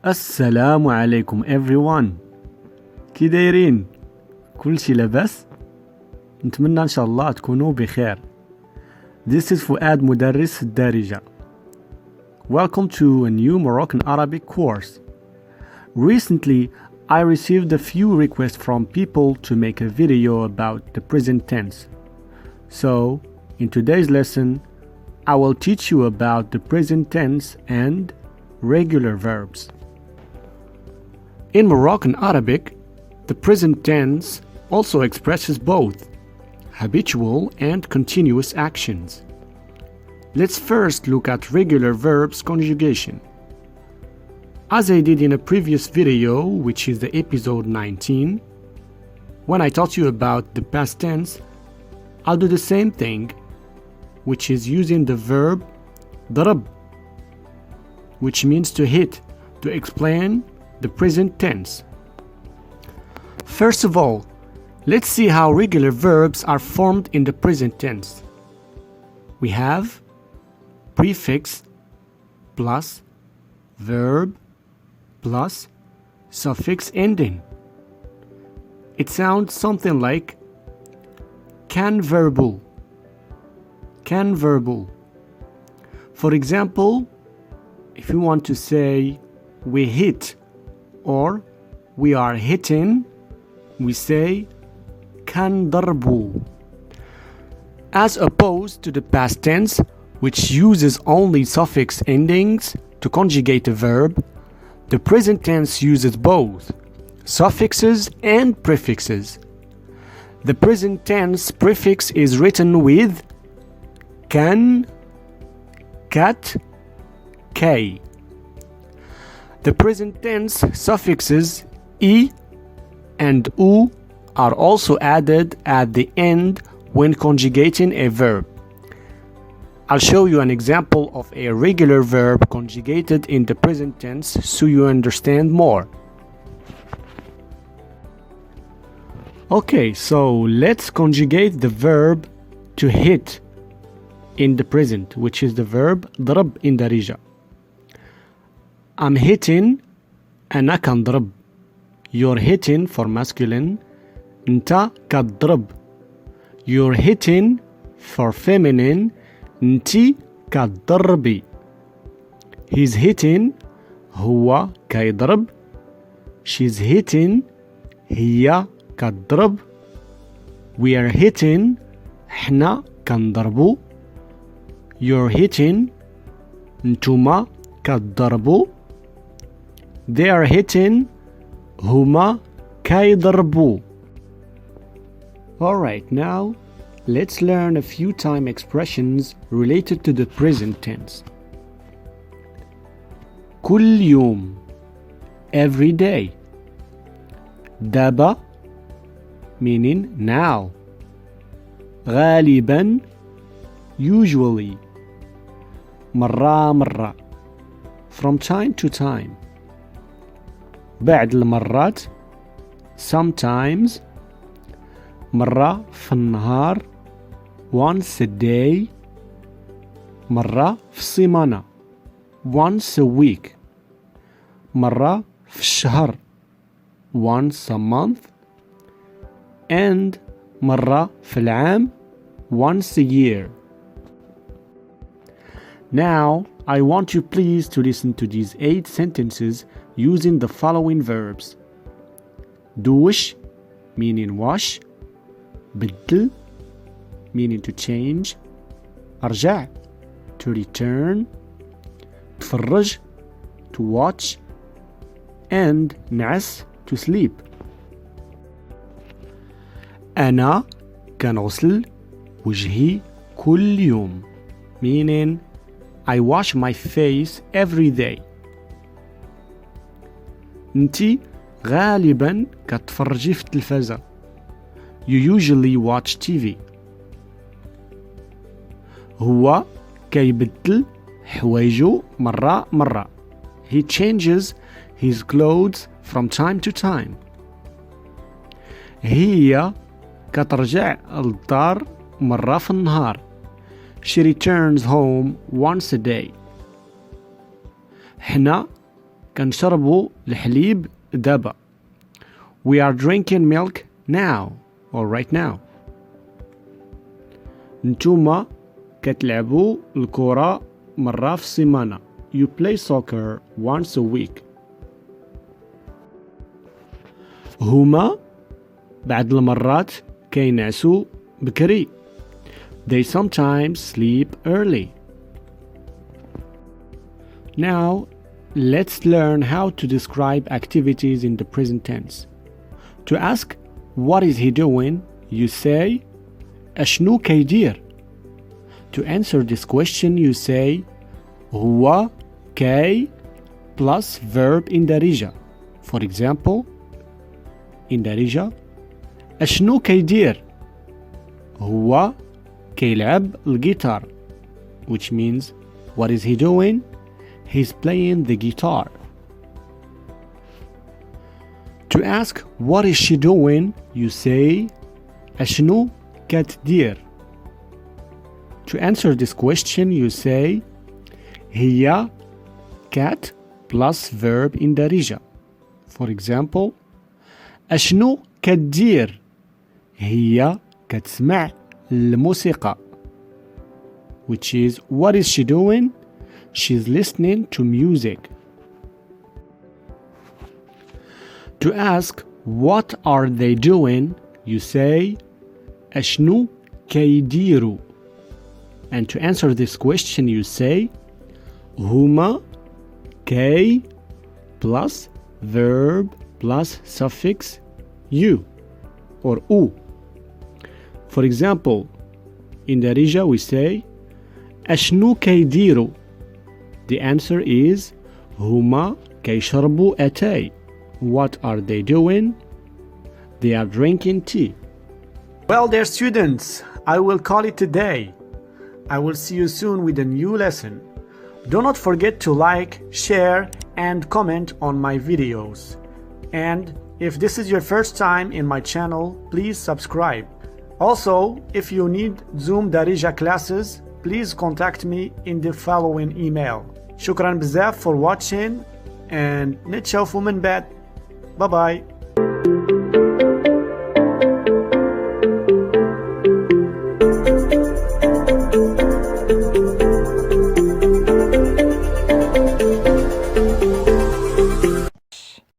السلام عليكم everyone. كي دايرين؟ كلشي لاباس؟ نتمنى ان شاء الله تكونوا بخير. This is فؤاد مدرس الدارجة. Welcome to a new Moroccan Arabic course. Recently, I received a few requests from people to make a video about the present tense. So, in today's lesson, I will teach you about the present tense and regular verbs. In Moroccan Arabic, the present tense also expresses both habitual and continuous actions. Let's first look at regular verbs conjugation. As I did in a previous video, which is the episode 19, when I taught you about the past tense, I'll do the same thing, which is using the verb ضرب, which means to hit, to explain the present tense. First of all, let's see how regular verbs are formed in the present tense. We have prefix plus verb plus suffix ending. It sounds something like can verbal. For example, if you want to say we hit or we are hitting, we say كان ضربوا. As opposed to the past tense, which uses only suffix endings to conjugate a verb, the present tense uses both suffixes and prefixes. The present tense prefix is written with كان, kat, k. The present tense suffixes e and u are also added at the end when conjugating a verb. I'll show you an example of a regular verb conjugated in the present tense so you understand more. Okay, so let's conjugate the verb to hit in the present, which is the verb ضرب in Darija. I'm hitting, أنا كنضرب. You're hitting for masculine, أنت كتضرب. You're hitting for feminine, أنتي كتضربي. He's hitting, هو كيضرب. She's hitting, هي كتضرب. We are hitting, إحنا كنضربو. You're hitting, أنتما كتضربوا. They are hitting, هما كيضربوا. Alright, now let's learn a few time expressions related to the present tense. كل يوم, every day. دابا, meaning now. غالبا, usually. مرة, from time to time. بعض المرات, sometimes. مرة في النهار, once a day. مرة في السيمانة, once a week. مرة في الشهر, once a month. and مرة في العام, once a year. Now, I want you please to listen to these 8 sentences using the following verbs. دوش, meaning wash. بدل, meaning to change. أرجع, to return. تفرج, to watch. And نعس, to sleep. أنا كنغسل وجهي كل يوم, meaning I wash my face every day. انتي غالبا كتفرجي في التلفزة. You usually watch TV. هو كيبدل حوايجو مرة. He changes his clothes from time to time. هي كترجع للدار مرة في النهار. She returns home once a day. حنا كنشربوا الحليب دابا. We are drinking milk now or right now. نتوما كتلعبوا الكرة مرة في السيمانة. You play soccer once a week. هما بعض المرات كينعسوا بكري. They sometimes sleep early. Now, let's learn how to describe activities in the present tense. To ask what is he doing, you say أشنو كيدير. To answer this question, you say هو كي plus verb in Darija. For example, in Darija أشنو كيدير. هو كيلعب الجيتار, which means what is he doing? He's playing the guitar. To ask what is she doing, you say أشنو كتدير. To answer this question, you say هي cat plus verb in Darija. For example, أشنو كتدير. هي كتسمع الموسيقى, which is what is she doing? She's listening to music. To ask what are they doing, you say أشنو كيديروا. And to answer this question, you say هما كي plus verb plus suffix u or u. For example, in Darija we say أشنو كيديروا. The answer is هما كيشربوا أتاي. What are they doing? They are drinking tea. Well, dear students, I will call it a day. I will see you soon with a new lesson. Do not forget to like, share, and comment on my videos. And if this is your first time in my channel, please subscribe. Also, if you need Zoom Darija classes, please contact me in the following email. شكرا بزاف for watching and نتشوفوا من بعد. Bye bye.